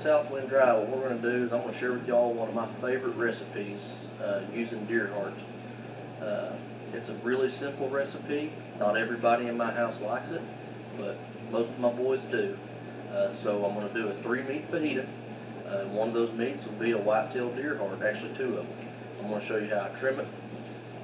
Southwind Drive, what we're going to do is I'm going to share with y'all one of my favorite recipes using deer heart. It's a really simple recipe. Not everybody in my house likes it, but most of my boys do. So I'm going to do a 3-meat fajita. One of those meats will be a white-tailed deer heart, actually 2 of them. I'm going to show you how I trim it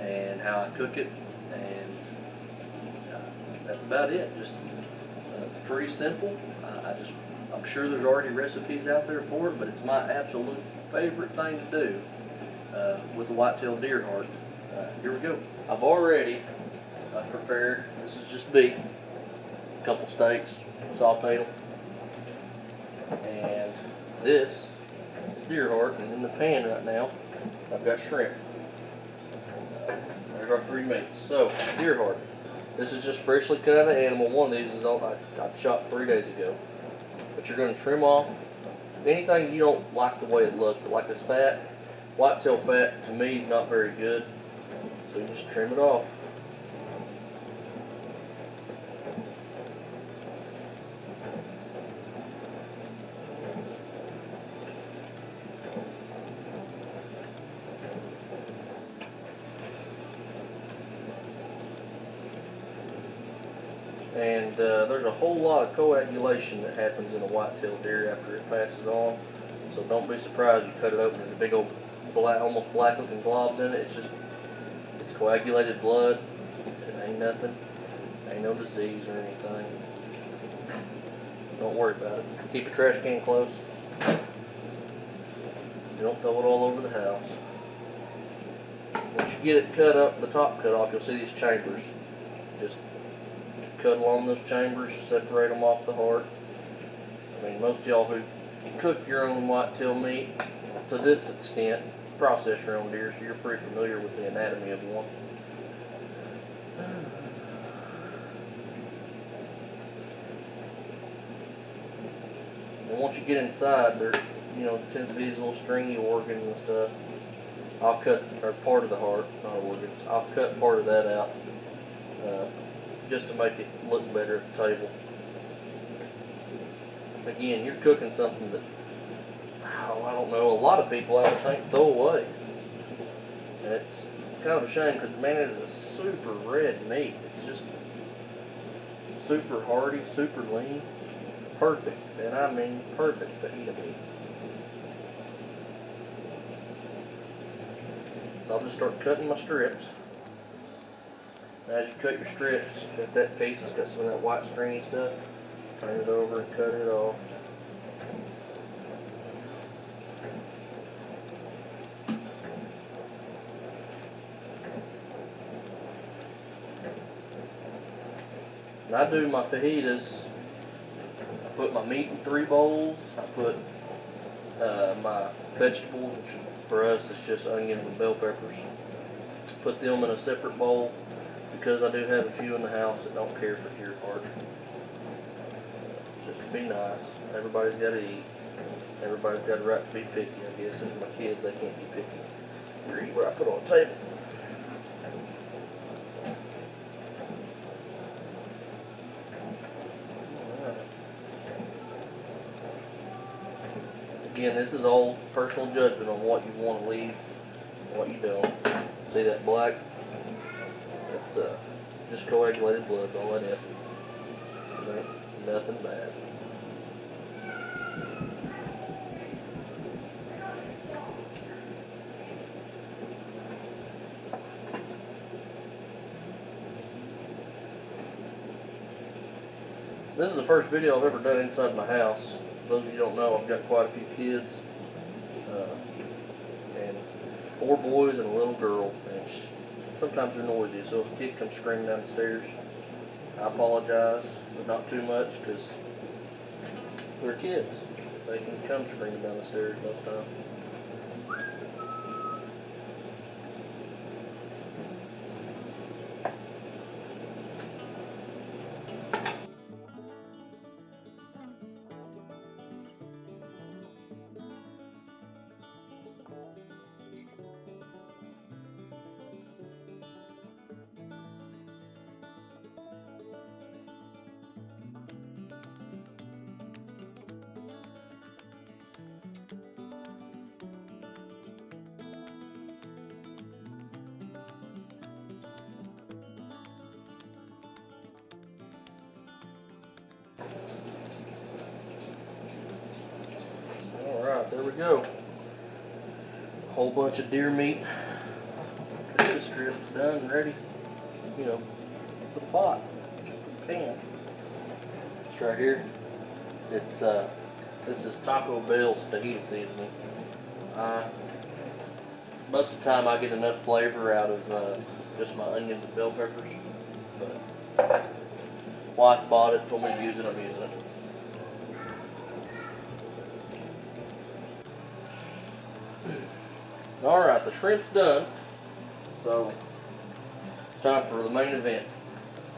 and how I cook it, and that's about it. Just pretty simple. I'm sure there's already recipes out there for it, but it's my absolute favorite thing to do with a white-tailed deer heart. Here we go. I've already prepared, this is just beef, a couple steaks, sauteed them, and this is deer heart, and in the pan right now I've got shrimp. There's our 3 meats. So, deer heart. This is just freshly cut out of the animal. One of these is all I chopped 3 days ago. But you're going to trim off anything you don't like the way it looks, but like this fat, whitetail fat, to me is not very good. So you just trim it off. And there's a whole lot of coagulation that happens in a white-tailed deer after it passes on. So don't be surprised you cut it open. There's a big old black, almost black-looking globs in it. It's coagulated blood. It ain't nothing. Ain't no disease or anything. Don't worry about it. Keep your trash can close. Don't throw it all over the house. Once you get it cut up, the top cut off, you'll see these chambers. Just cut along those chambers, separate them off the heart. I mean, most of y'all who cook your own whitetail meat to this extent process your own deer, so you're pretty familiar with the anatomy of one. And once you get inside, there, tends to be these little stringy organs and stuff. I'll cut, or part of the heart, not organs. I'll cut part of that out. Just to make it look better at the table. Again, you're cooking something that, I don't know, a lot of people I would think throw away. And it's kind of a shame because, man, it is a super red meat. It's just super hearty, super lean. Perfect, and I mean perfect fajita meat. So I'll just start cutting my strips. As you cut your strips, got that piece that's got some of that white stringy stuff, turn it over and cut it off. And I do my fajitas, I put my meat in 3 bowls, I put my vegetables, which for us it's just onions and bell peppers, put them in a separate bowl. Because I do have a few in the house that don't care for deer heart. Just to be nice. Everybody's got to eat. Everybody's got a right to be picky, I guess. As my kids, they can't be picky. They eat what I put on the table. Again, this is all personal judgment on what you want to leave and what you don't. See that black? That's just coagulated blood, all that is. Nothing bad. This is the first video I've ever done inside my house. For those of you who don't know, I've got quite a few kids. And 4 boys and a little girl. And sometimes they're noisy, so if a kid comes screaming down the stairs, I apologize, but not too much, because they're kids. They can come screaming down the stairs most times. go. A whole bunch of deer meat. Cut this strips done and ready. You know, for the pot, pan. It's right here. It's this is Taco Bell's fajita seasoning. Most of the time I get enough flavor out of just my onions and bell peppers, but wife bought it, told me to use it, I'm using it. Alright, the shrimp's done, so it's time for the main event.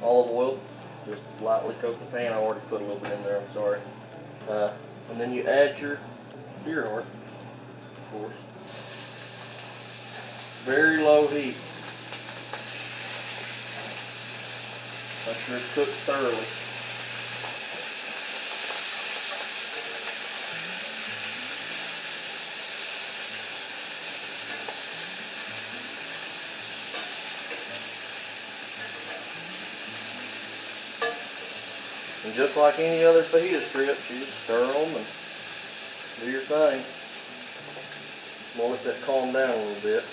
Olive oil, just lightly coat the pan. I already put a little bit in there, I'm sorry. And then you add your deer heart, of course. Very low heat. Make sure it's cooked thoroughly. And just like any other fajita strips, you just stir them and do your thing. We'll let that calm down a little bit.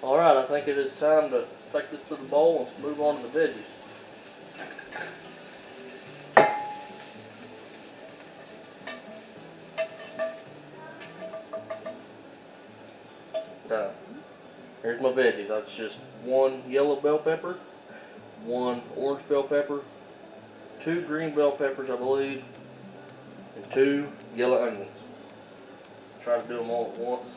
Alright, I think it is time to take this to the bowl and move on to the veggies. Here's my veggies. That's just 1 yellow bell pepper, 1 orange bell pepper, 2 green bell peppers, I believe, and 2 yellow onions. Try to do them all at once.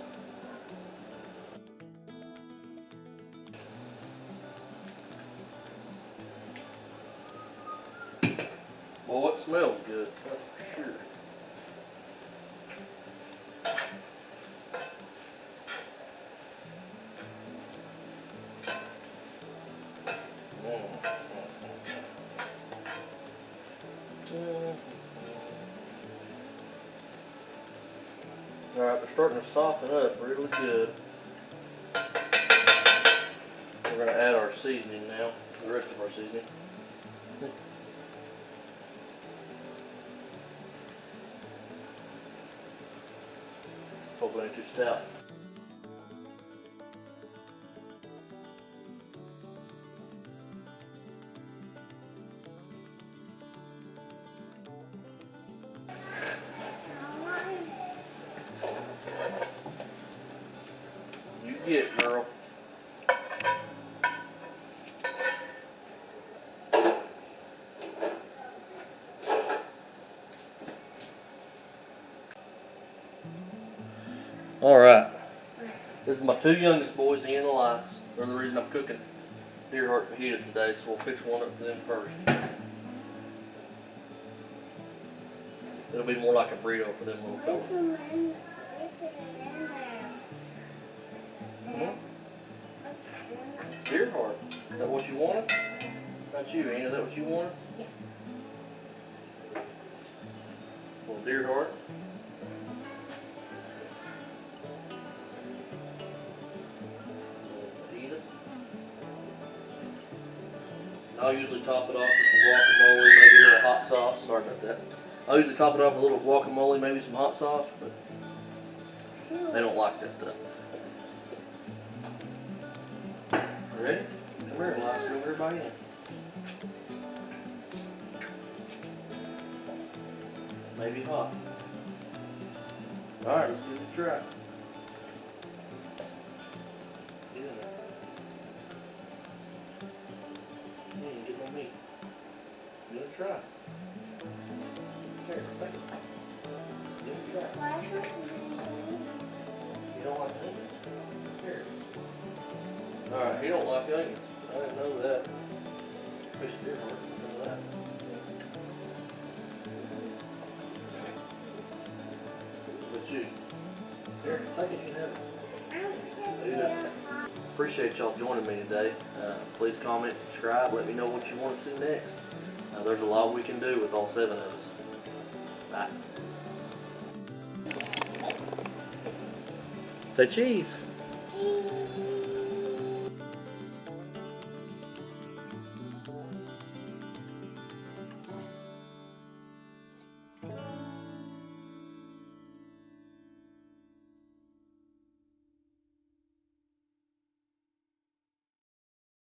Well, it smells good, that's for sure. Alright, they're starting to soften up really good. We're going to add our seasoning now, the rest of our seasoning. Hopefully it ain't too stout. You get, girl. Alright. This is my 2 youngest boys, Ian and Elias. They're the reason I'm cooking deer heart fajitas today, so we'll fix one up for them first. It'll be more like a burrito for them little fellas. Deer heart. Is that what you wanted? Not you, Ian. Is that what you wanted? Yeah. Little deer heart. I'll usually top it off with some guacamole, maybe a little hot sauce. Sorry about that. I'll usually top it off with a little guacamole, maybe some hot sauce, but they don't like that stuff. You ready? Come here, Elias. Bring everybody in. Maybe hot. Alright, let's give it a try. Get in there. Get no meat. Give it a try. Here, take it. Give it a try. You don't like onions? Here. Alright, he don't like onions. I didn't know that. Fish deer heart, I didn't know that. But you. Here, take it, you have it. Do that. Appreciate y'all joining me today. Please comment, subscribe, let me know what you want to see next. There's a lot we can do with all 7 of us. Bye. Say cheese.